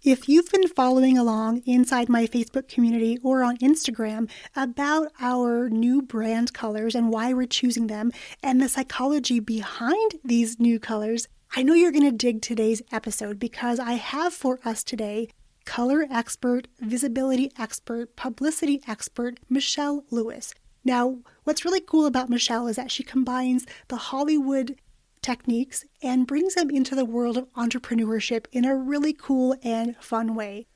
If you've been following along inside my Facebook community or on Instagram about our new brand colors and why we're choosing them and the psychology behind these new colors, I know you're going to dig today's episode because I have for us today color expert, visibility expert, publicity expert, Michelle Lewis. Now, what's really cool about Michelle is that she combines the Hollywood techniques and brings them into the world of entrepreneurship in a really cool and fun way.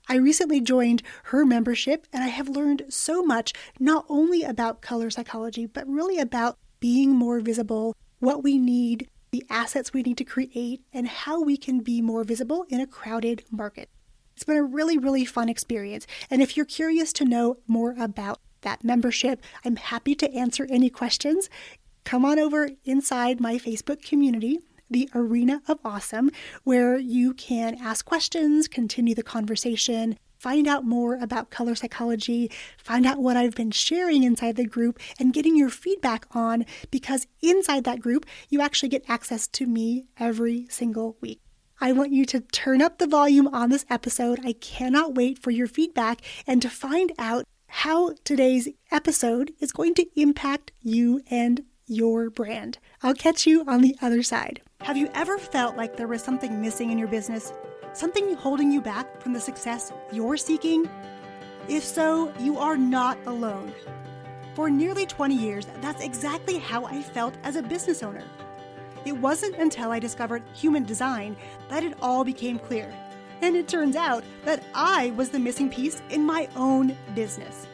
I recently joined her membership and I have learned so much, not only about color psychology, but really about being more visible, what we need, the assets we need to create, and how we can be more visible in a crowded market. It's been a really, really fun experience. And if you're curious to know more about that membership, I'm happy to answer any questions. Come on over inside my Facebook community, the Arena of Awesome, where you can ask questions, continue the conversation, find out more about color psychology, find out what I've been sharing inside the group, and getting your feedback on, because inside that group, you actually get access to me every single week. I want you to turn up the volume on this episode. I cannot wait for your feedback and to find out how today's episode is going to impact you and your brand. I'll catch you on the other side. Have you ever felt like there was something missing in your business? Something holding you back from the success you're seeking? If so, you are not alone. For nearly 20 years, that's exactly how I felt as a business owner. It wasn't until I discovered human design that it all became clear. And it turns out that I was the missing piece in my own business.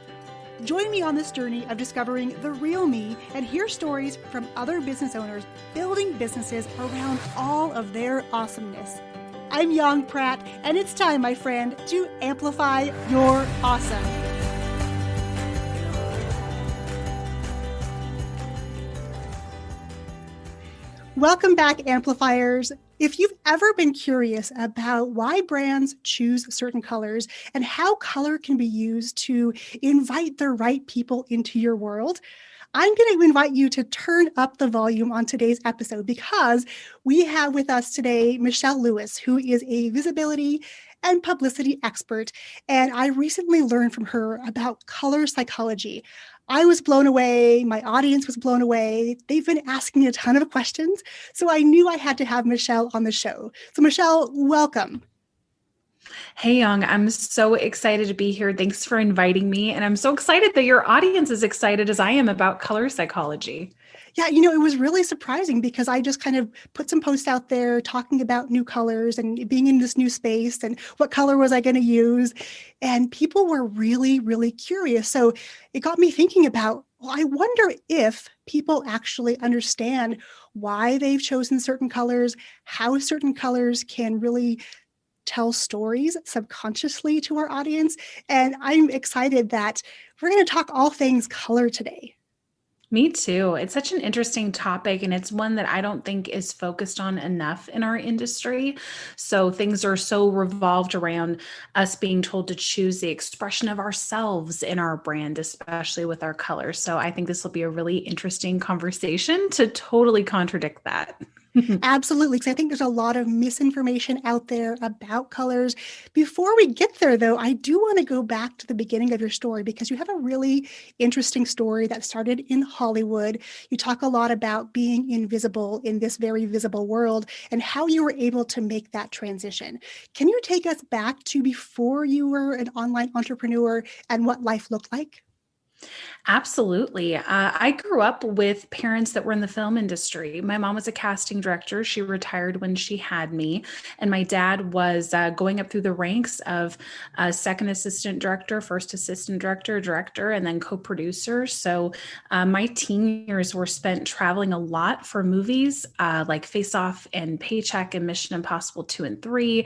Join me on this journey of discovering the real me and hear stories from other business owners building businesses around all of their awesomeness. I'm Yong, Pratt, and it's time, my friend, to amplify your awesome. Welcome back, amplifiers. If you've ever been curious about why brands choose certain colors and how color can be used to invite the right people into your world, I'm going to invite you to turn up the volume on today's episode because we have with us today Michelle Lewis, who is a visibility and publicity expert. And I recently learned from her about color psychology. I was blown away. My audience was blown away. They've been asking me a ton of questions. So I knew I had to have Michelle on the show. So Michelle, welcome. Hey, Young, I'm so excited to be here. Thanks for inviting me. And I'm so excited that your audience is excited as I am about color psychology. Yeah, it was really surprising because I just kind of put some posts out there talking about new colors and being in this new space and what color was I going to use. And people were really, really curious. So it got me thinking about, well, I wonder if people actually understand why they've chosen certain colors, how certain colors can really tell stories subconsciously to our audience. And I'm excited that we're going to talk all things color today. Me too. It's such an interesting topic, and it's one that I don't think is focused on enough in our industry. So things are so revolved around us being told to choose the expression of ourselves in our brand, especially with our colors. So I think this will be a really interesting conversation to totally contradict that. Absolutely, because I think there's a lot of misinformation out there about colors. Before we get there, though, I do want to go back to the beginning of your story because you have a really interesting story that started in Hollywood. You talk a lot about being invisible in this very visible world and how you were able to make that transition. Can you take us back to before you were an online entrepreneur and what life looked like? Absolutely. I grew up with parents that were in the film industry. My mom was a casting director. She retired when she had me. And my dad was going up through the ranks of second assistant director, first assistant director, director, and then co-producer. So my teen years were spent traveling a lot for movies like Face Off and Paycheck and Mission Impossible 2 and 3.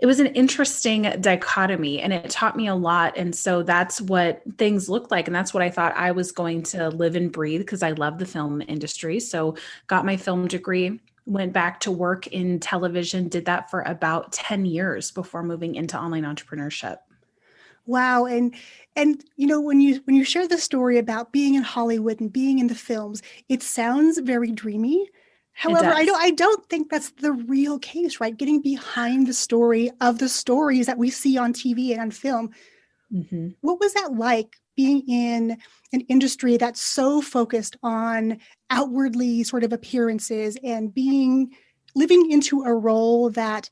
It was an interesting dichotomy and it taught me a lot. And so that's what things look like. And that's what I thought I was going to live and breathe because I love the film industry. So got my film degree, went back to work in television, did that for about 10 years before moving into online entrepreneurship. Wow. And when you share the story about being in Hollywood and being in the films, it sounds very dreamy. It However, does. I don't think that's the real case, right? Getting behind the story of the stories that we see on TV and on film. Mm-hmm. What was that like being in an industry that's so focused on outwardly sort of appearances and living into a role that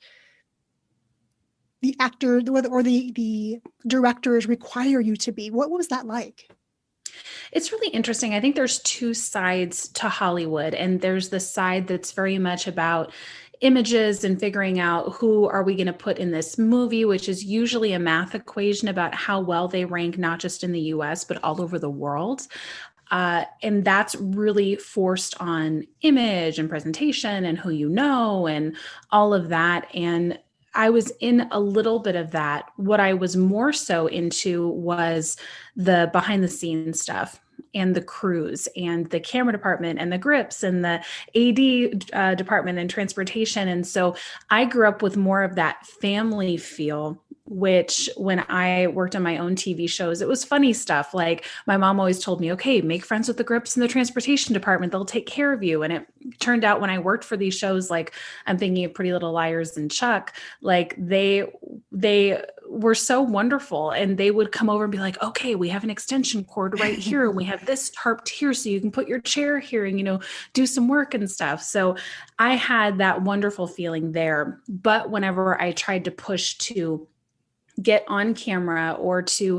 the actor or the directors require you to be? What was that like? It's really interesting. I think there's two sides to Hollywood, and there's the side that's very much about images and figuring out who are we going to put in this movie, which is usually a math equation about how well they rank, not just in the US, but all over the world. And that's really forced on image and presentation and who you know and all of that. And I was in a little bit of that. What I was more so into was the behind the scenes stuff and the crews and the camera department and the grips and the AD department and transportation. And so I grew up with more of that family feel, which when I worked on my own TV shows, it was funny stuff. Like my mom always told me, okay, make friends with the grips in the transportation department. They'll take care of you. And it turned out when I worked for these shows, like I'm thinking of Pretty Little Liars and Chuck, like they were so wonderful. And they would come over and be like, okay, we have an extension cord right here. And we have this tarped here so you can put your chair here and, do some work and stuff. So I had that wonderful feeling there. But whenever I tried to push to get on camera or to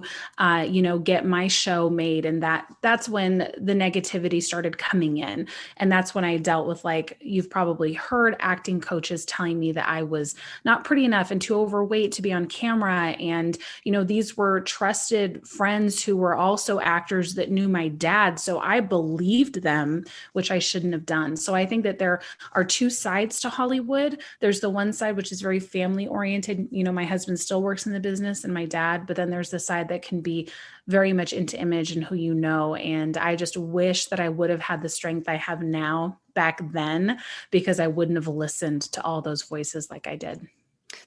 get my show made, and that's when the negativity started coming in. And that's when I dealt with, like, you've probably heard acting coaches telling me that I was not pretty enough and too overweight to be on camera. And these were trusted friends who were also actors that knew my dad, so I believed them, which I shouldn't have done. So I think that there are two sides to Hollywood. There's the one side which is very family oriented. My husband still works in the business and my dad, but then there's the side that can be very much into image and who you know. And I just wish that I would have had the strength I have now back then, because I wouldn't have listened to all those voices like I did.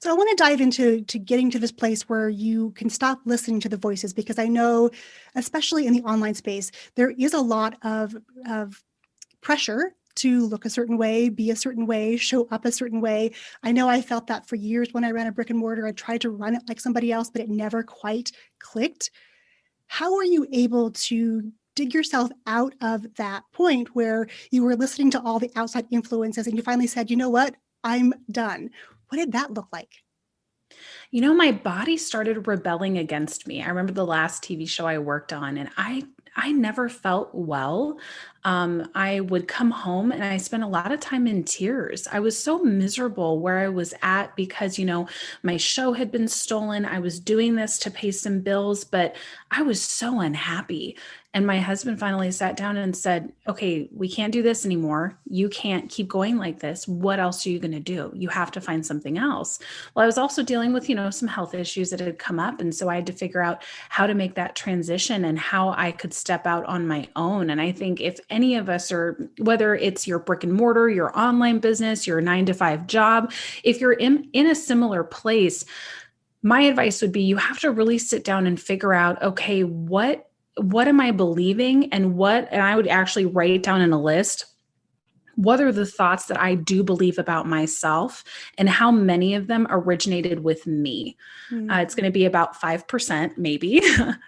So I want to dive into getting to this place where you can stop listening to the voices, because I know, especially in the online space, there is a lot of pressure to look a certain way, be a certain way, show up a certain way. I know I felt that for years when I ran a brick and mortar. I tried to run it like somebody else, but it never quite clicked. How are you able to dig yourself out of that point where you were listening to all the outside influences and you finally said, you know what, I'm done? What did that look like? My body started rebelling against me. I remember the last TV show I worked on, and I never felt well. I would come home and I spent a lot of time in tears. I was so miserable where I was at because, my show had been stolen. I was doing this to pay some bills, but I was so unhappy. And my husband finally sat down and said, okay, we can't do this anymore. You can't keep going like this. What else are you going to do? You have to find something else. Well, I was also dealing with, some health issues that had come up. And so I had to figure out how to make that transition and how I could step out on my own. And I think if any of us are, whether it's your brick and mortar, your online business, your 9-to-5 job, if you're in a similar place, my advice would be you have to really sit down and figure out, okay, what am I believing, and I would actually write it down in a list. What are the thoughts that I do believe about myself, and how many of them originated with me? It's going to be about 5%, maybe.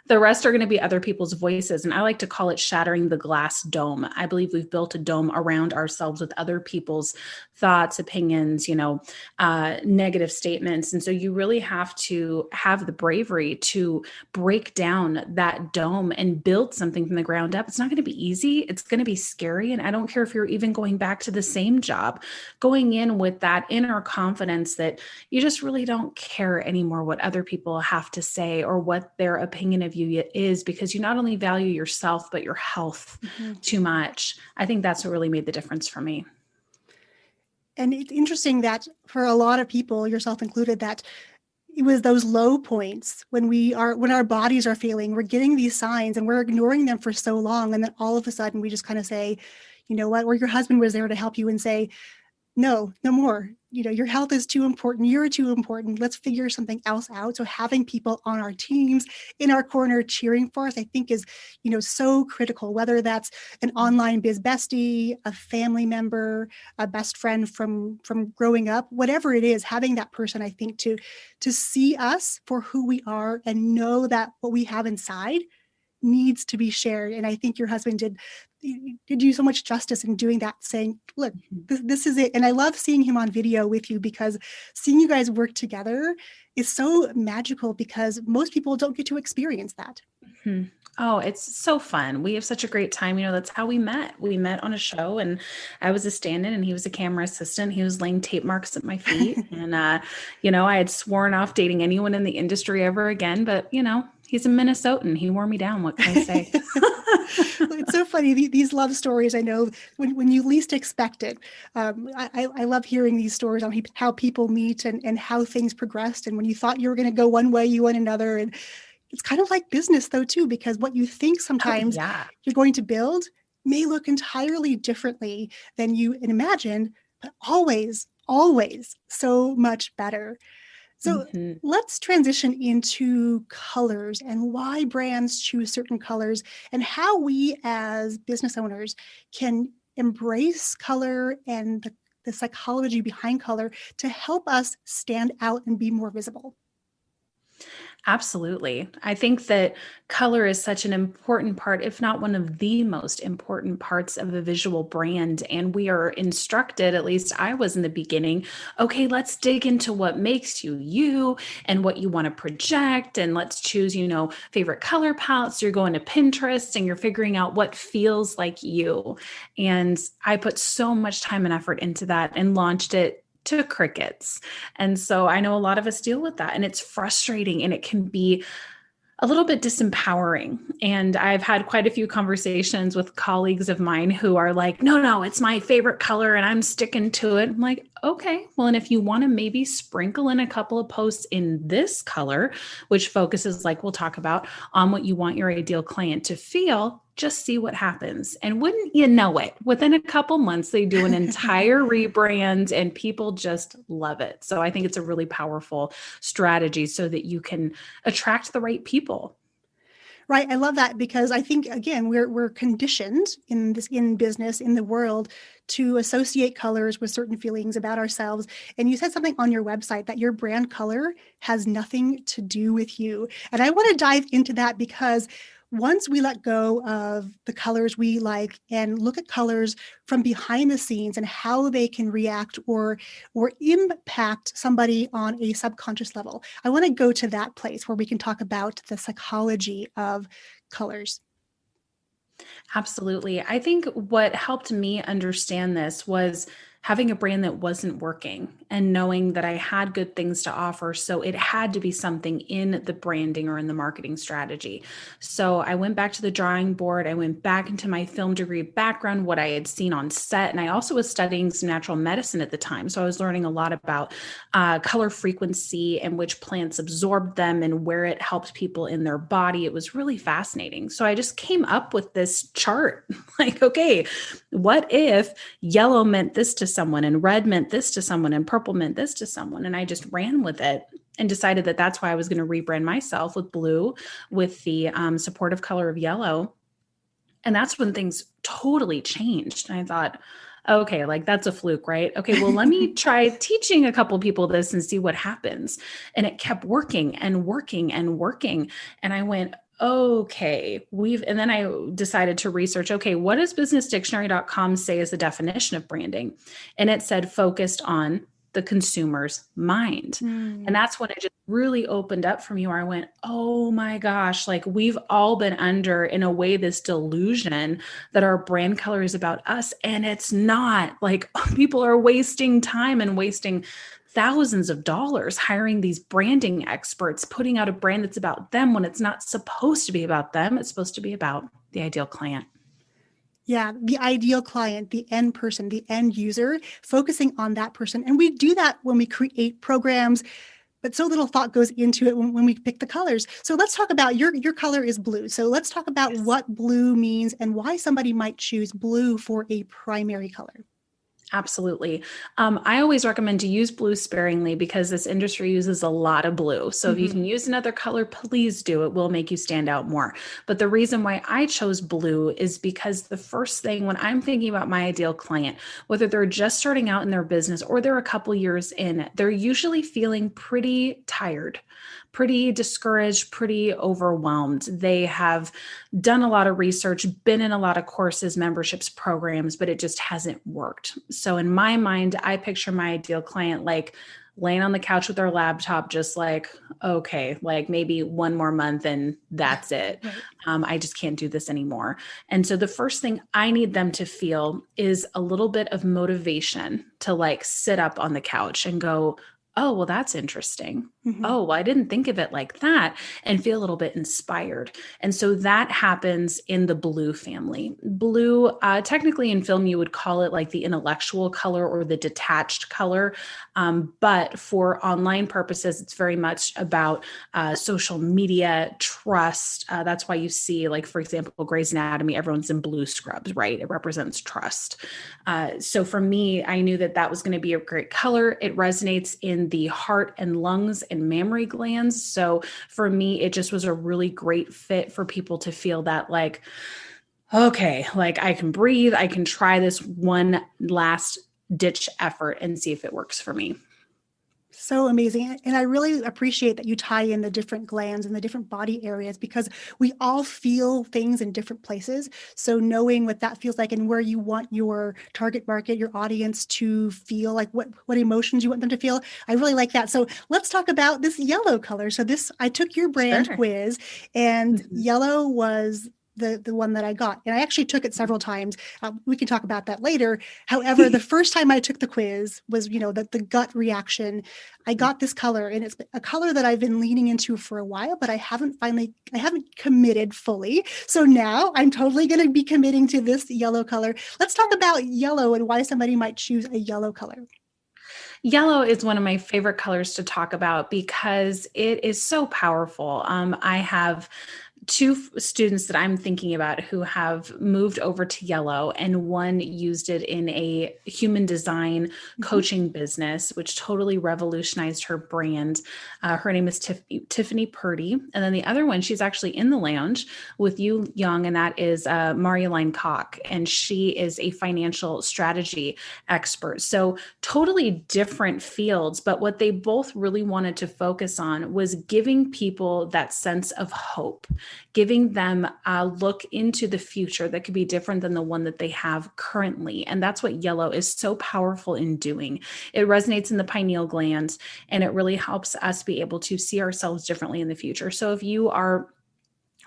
The rest are going to be other people's voices. And I like to call it shattering the glass dome. I believe we've built a dome around ourselves with other people's thoughts, opinions, negative statements. And so you really have to have the bravery to break down that dome and build something from the ground up. It's not going to be easy. It's going to be scary. And I don't care if you're even going back to the same job, going in with that inner confidence that you just really don't care anymore what other people have to say or what their opinion of you is, because you not only value yourself, but your health too much. I think that's what really made the difference for me. And it's interesting that for a lot of people, yourself included, that it was those low points when our bodies are failing, we're getting these signs and we're ignoring them for so long. And then all of a sudden we just kind of say, you know what, or your husband was there to help you and say, no more. your health is too important, you're too important, let's figure something else out. So having people on our teams in our corner cheering for us, I think is, so critical, whether that's an online biz bestie, a family member, a best friend from growing up, whatever it is, having that person, I think, to see us for who we are and know that what we have inside needs to be shared. And I think your husband did you so much justice in doing that, saying, look, this is it. And I love seeing him on video with you, because seeing you guys work together is so magical, because most people don't get to experience that. Mm-hmm. Oh, it's so fun. We have such a great time. That's how we met. We met on a show, and I was a stand-in and he was a camera assistant. He was laying tape marks at my feet. And, I had sworn off dating anyone in the industry ever again, but he's a Minnesotan. He wore me down. What can I say? It's so funny. These love stories, I know, when you least expect it. I love hearing these stories on how people meet and how things progressed. And when you thought you were going to go one way, you went another. And it's kind of like business, though, too, because what you think sometimes you're going to build may look entirely differently than you imagined, but always, always so much better. So let's transition into colors and why brands choose certain colors, and how we as business owners can embrace color and the psychology behind color to help us stand out and be more visible. Absolutely. I think that color is such an important part, if not one of the most important parts of a visual brand. And we are instructed, at least I was in the beginning, okay, let's dig into what makes you you and what you want to project. And let's choose, favorite color palettes. You're going to Pinterest and you're figuring out what feels like you. And I put so much time and effort into that and launched it to crickets. And so I know a lot of us deal with that, and it's frustrating, and it can be a little bit disempowering. And I've had quite a few conversations with colleagues of mine who are like, no, it's my favorite color and I'm sticking to it. I'm like, okay, well, and if you want to maybe sprinkle in a couple of posts in this color, which focuses, like we'll talk about, on what you want your ideal client to feel, just see what happens. And wouldn't you know it, within a couple months, they do an entire rebrand and people just love it. So I think it's a really powerful strategy so that you can attract the right people. Right. I love that, because I think, again, we're conditioned in business, in the world, to associate colors with certain feelings about ourselves. And you said something on your website that your brand color has nothing to do with you. And I want to dive into that, because once we let go of the colors we like and look at colors from behind the scenes and how they can react or impact somebody on a subconscious level, I want to go to that place where we can talk about the psychology of colors. Absolutely. I think what helped me understand this was having a brand that wasn't working and knowing that I had good things to offer. So it had to be something in the branding or in the marketing strategy. So I went back to the drawing board. I went back into my film degree background, what I had seen on set. And I also was studying some natural medicine at the time. So I was learning a lot about color frequency and which plants absorbed them and where it helped people in their body. It was really fascinating. So I just came up with this chart like, okay, what if yellow meant this to someone and red meant this to someone and purple meant this to someone? And I just ran with it and decided that that's why I was going to rebrand myself with blue, with the supportive color of yellow. And that's when things totally changed. And I thought, okay, like that's a fluke, right? Okay, well, let me try teaching a couple people this and see what happens. And it kept working and working and working. And I went, okay, and then I decided to research, okay, what does businessdictionary.com say is the definition of branding? And it said focused on the consumer's mind. And that's when it just really opened up for me, where I went, oh my gosh, like we've all been under, in a way, this delusion that our brand color is about us. And it's not. Like, people are wasting time and wasting thousands of dollars hiring these branding experts, putting out a brand that's about them when it's not supposed to be about them. It's supposed to be about the ideal client. Yeah, the ideal client, the end person, the end user, focusing on that person. And we do that when we create programs, but so little thought goes into it when we pick the colors. So let's talk about your color is blue. So let's talk about what blue means and why somebody might choose blue for a primary color. Absolutely. I always recommend to use blue sparingly because this industry uses a lot of blue. So if you can use another color, please do. It will make you stand out more. But the reason why I chose blue is because the first thing when I'm thinking about my ideal client, whether they're just starting out in their business or they're a couple years in, they're usually feeling pretty tired, pretty discouraged, pretty overwhelmed. They have done a lot of research, been in a lot of courses, memberships, programs, but it just hasn't worked. So in my mind, I picture my ideal client like laying on the couch with their laptop, just like, okay, like maybe one more month and that's it. Right. I just can't do this anymore. And so the first thing I need them to feel is a little bit of motivation to like sit up on the couch and go, oh, well, that's interesting. Oh, well, I didn't think of it like that, and feel a little bit inspired. And so that happens in the blue family. Blue, technically in film, you would call it like the intellectual color or the detached color. But for online purposes, it's very much about social media, trust. That's why you see, like, for example, Grey's Anatomy, everyone's in blue scrubs, right? It represents trust. So for me, I knew that that was going to be a great color. It resonates in the heart and lungs and mammary glands. So for me, it just was a really great fit for people to feel that like, okay, like I can breathe, I can try this one last ditch effort and see if it works for me. So amazing. And I really appreciate that you tie in the different glands and the different body areas because we all feel things in different places. So knowing what that feels like and where you want your target market, your audience to feel, like what emotions you want them to feel, I really like that. So let's talk about this yellow color. So this, I took your brand Sure. quiz, and yellow was the one that I got. And I actually took it several times. We can talk about that later. However, the first time I took the quiz was, the gut reaction. I got this color, and it's a color that I've been leaning into for a while, but I haven't committed fully. So now I'm totally going to be committing to this yellow color. Let's talk about yellow and why somebody might choose a yellow color. Yellow is one of my favorite colors to talk about because it is so powerful. I have two students that I'm thinking about who have moved over to yellow, and one used it in a human design coaching business, which totally revolutionized her brand. Her name is Tiffany Purdy. And then the other one, she's actually in the lounge with you, Yong, and that is Marjolein Koch. And she is a financial strategy expert. So totally different fields, but what they both really wanted to focus on was giving people that sense of hope, giving them a look into the future that could be different than the one that they have currently. And that's what yellow is so powerful in doing. It resonates in the pineal glands, and it really helps us be able to see ourselves differently in the future. So if you are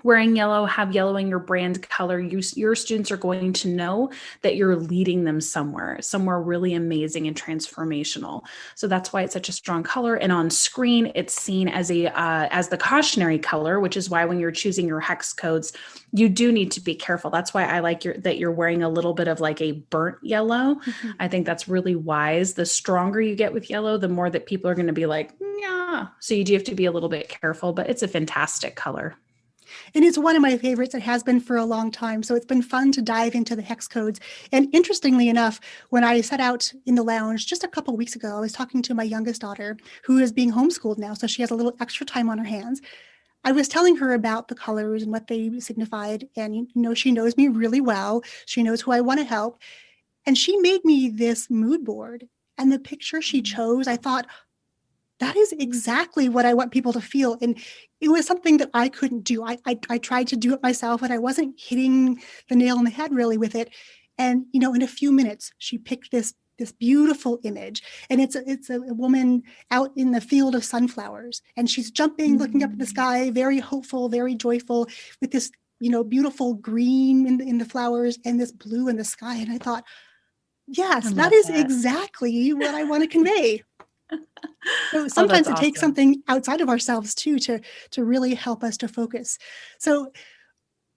wearing yellow, have yellow in your brand color, your students are going to know that you're leading them somewhere really amazing and transformational. So that's why it's such a strong color. And on screen, it's seen as as the cautionary color, which is why when you're choosing your hex codes, you do need to be careful. That's why I like that you're wearing a little bit of like a burnt yellow. I think that's really wise. The stronger you get with yellow, the more that people are going to be like, yeah. So you do have to be a little bit careful, but it's a fantastic color. And it's one of my favorites. It has been for a long time. So it's been fun to dive into the hex codes. And interestingly enough, when I set out in the lounge just a couple of weeks ago, I was talking to my youngest daughter, who is being homeschooled now. So she has a little extra time on her hands. I was telling her about the colors and what they signified. And, she knows me really well. She knows who I want to help. And she made me this mood board. And the picture she chose, I thought, that is exactly what I want people to feel. And it was something that I couldn't do. I tried to do it myself, and I wasn't hitting the nail on the head really with it. And, in a few minutes, she picked this beautiful image. And it's a woman out in the field of sunflowers. And she's jumping, looking up at the sky, very hopeful, very joyful, with this, beautiful green in the flowers and this blue in the sky. And I thought, yes, that is exactly what I want to convey. So sometimes it takes something outside of ourselves too to really help us to focus. So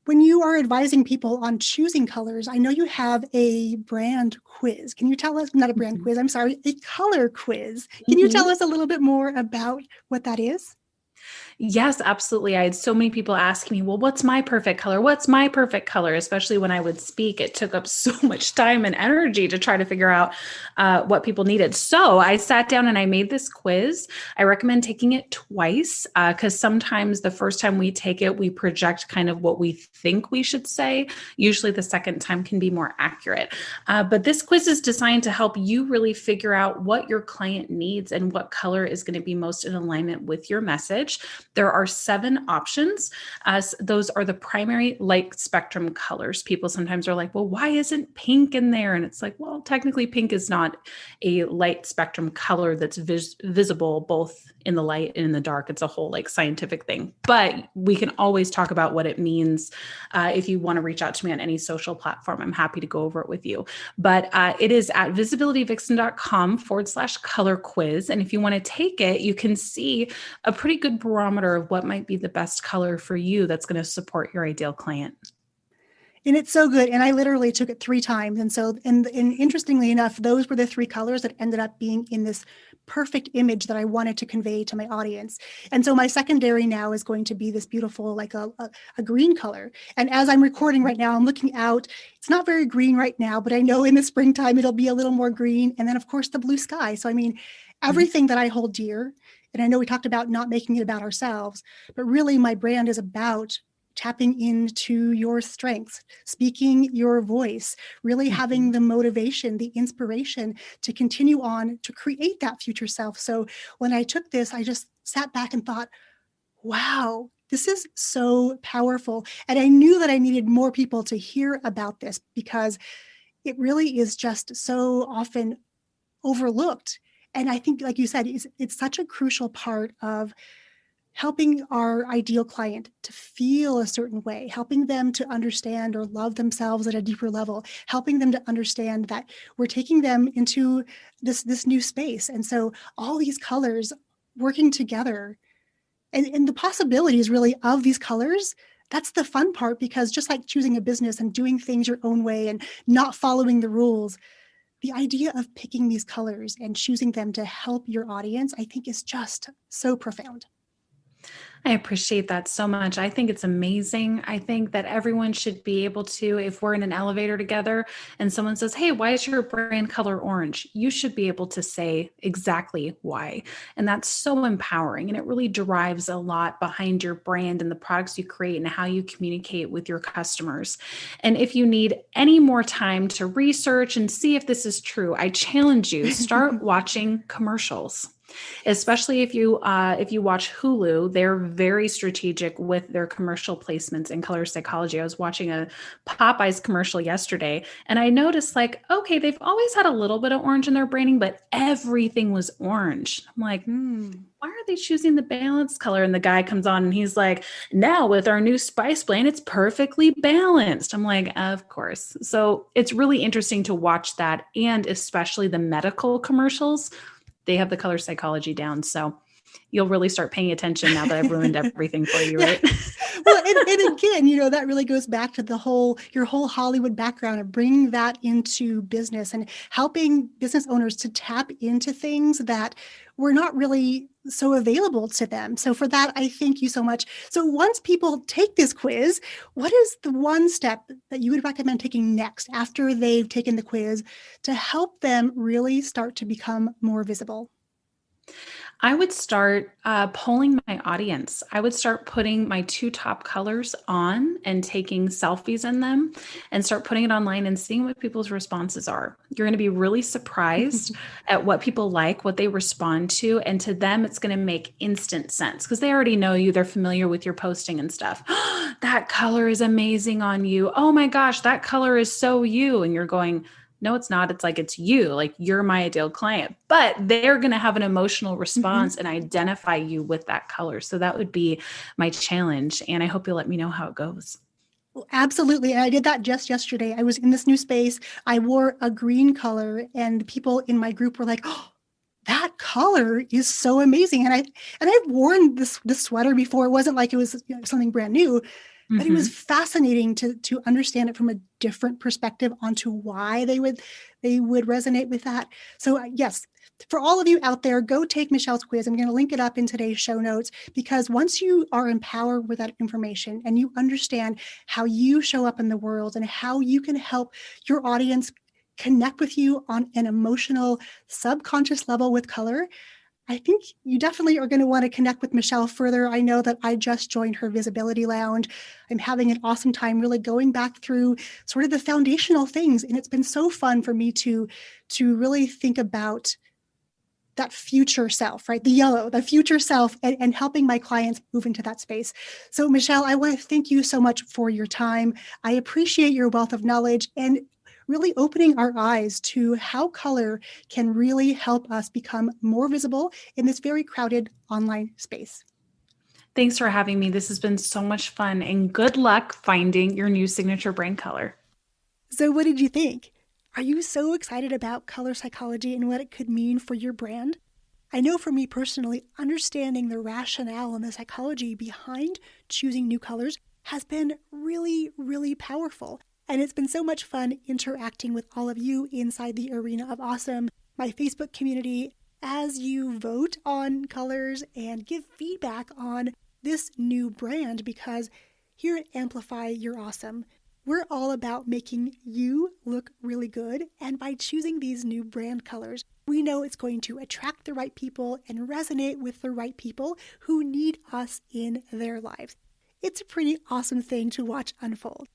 when you are advising people on choosing colors, I know you have a brand quiz. Can you tell us, not a brand quiz, I'm sorry, a color quiz. Can you tell us a little bit more about what that is? Yes, absolutely. I had so many people asking me, well, what's my perfect color? What's my perfect color? Especially when I would speak, it took up so much time and energy to try to figure out what people needed. So I sat down and I made this quiz. I recommend taking it twice because sometimes the first time we take it, we project kind of what we think we should say. Usually the second time can be more accurate. But this quiz is designed to help you really figure out what your client needs and what color is going to be most in alignment with your message. There are 7 options. Those are the primary light spectrum colors. People sometimes are like, well, why isn't pink in there? And it's like, well, technically pink is not a light spectrum color that's visible both in the light and in the dark. It's a whole like scientific thing, but we can always talk about what it means. If you want to reach out to me on any social platform, I'm happy to go over it with you. But it is at visibilityvixen.com/color quiz. And if you want to take it, you can see a pretty good barometer of what might be the best color for you that's going to support your ideal client. And it's so good. And I literally took it 3 times. And interestingly enough, those were the 3 colors that ended up being in this perfect image that I wanted to convey to my audience. And so my secondary now is going to be this beautiful, like a green color. And as I'm recording right now, I'm looking out. It's not very green right now, but I know in the springtime, it'll be a little more green. And then of course the blue sky. So, I mean, everything that I hold dear, and I know we talked about not making it about ourselves, but really my brand is about tapping into your strengths, speaking your voice, really having the motivation, the inspiration to continue on to create that future self. So when I took this, I just sat back and thought, wow, this is so powerful. And I knew that I needed more people to hear about this because it really is just so often overlooked. And I think, like you said, it's such a crucial part of helping our ideal client to feel a certain way, helping them to understand or love themselves at a deeper level, helping them to understand that we're taking them into this new space. And so all these colors working together and the possibilities really of these colors, that's the fun part, because just like choosing a business and doing things your own way and not following the rules, the idea of picking these colors and choosing them to help your audience, I think is just so profound. I appreciate that so much. I think it's amazing. I think that everyone should be able to, if we're in an elevator together and someone says, hey, why is your brand color orange? You should be able to say exactly why. And that's so empowering. And it really derives a lot behind your brand and the products you create and how you communicate with your customers. And if you need any more time to research and see if this is true, I challenge you, start watching commercials. Especially if you watch Hulu, they're very strategic with their commercial placements in color psychology. I was watching a Popeyes commercial yesterday, and I noticed like, okay, they've always had a little bit of orange in their branding, but everything was orange. I'm like, why are they choosing the balanced color? And the guy comes on and he's like, now with our new spice blend, it's perfectly balanced. I'm like, of course. So it's really interesting to watch that, and especially the medical commercials. They have the color psychology down. So you'll really start paying attention now that I've ruined everything for you, right? Well, and again, that really goes back to your whole Hollywood background and bringing that into business and helping business owners to tap into things that were not really so available to them. So for that, I thank you so much. So once people take this quiz, what is the one step that you would recommend taking next after they've taken the quiz to help them really start to become more visible? I would start polling my audience. I would start putting my 2 top colors on and taking selfies in them and start putting it online and seeing what people's responses are. You're going to be really surprised at what people like, what they respond to. And to them, it's going to make instant sense because they already know you. They're familiar with your posting and stuff. That color is amazing on you. Oh my gosh, that color is so you. And you're going, no, it's not. It's like, it's you, like you're my ideal client, but they're going to have an emotional response and identify you with that color. So that would be my challenge. And I hope you'll let me know how it goes. Well, absolutely. And I did that just yesterday. I was in this new space. I wore a green color and people in my group were like, oh, that color is so amazing. And I've worn this sweater before. It wasn't like it was something brand new. But it was fascinating to understand it from a different perspective onto why they would resonate with that. So yes, For all of you out there, go take Michelle's quiz. I'm going to link it up in today's show notes, because once you are empowered with that information and you understand how you show up in the world and how you can help your audience connect with you on an emotional, subconscious level with color, I think you definitely are going to want to connect with Michelle further. I know that I just joined her Visibility Lounge. I'm having an awesome time really going back through sort of the foundational things. And it's been so fun for me to really think about that future self, right? The future self, and helping my clients move into that space. So Michelle, I want to thank you so much for your time. I appreciate your wealth of knowledge and really opening our eyes to how color can really help us become more visible in this very crowded online space. Thanks for having me. This has been so much fun, and good luck finding your new signature brand color. So what did you think? Are you so excited about color psychology and what it could mean for your brand? I know for me personally, understanding the rationale and the psychology behind choosing new colors has been really, really powerful. And it's been so much fun interacting with all of you inside the Arena of Awesome, my Facebook community, as you vote on colors and give feedback on this new brand, because here at Amplify Your Awesome, we're all about making you look really good. And by choosing these new brand colors, we know it's going to attract the right people and resonate with the right people who need us in their lives. It's a pretty awesome thing to watch unfold.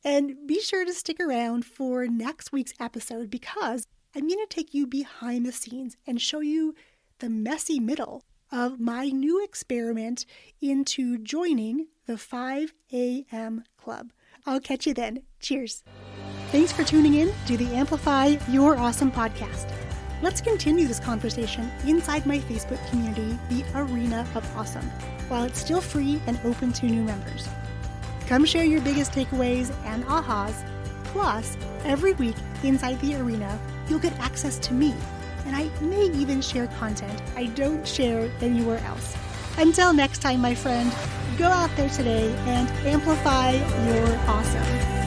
And be sure to stick around for next week's episode, because I'm going to take you behind the scenes and show you the messy middle of my new experiment into joining the 5 a.m. club. I'll catch you then. Cheers. Thanks for tuning in to the Amplify Your Awesome podcast. Let's continue this conversation inside my Facebook community, the Arena of Awesome, while it's still free and open to new members. Come share your biggest takeaways and ahas. Plus, every week inside the arena, you'll get access to me, and I may even share content I don't share anywhere else. Until next time, my friend, go out there today and amplify your awesome.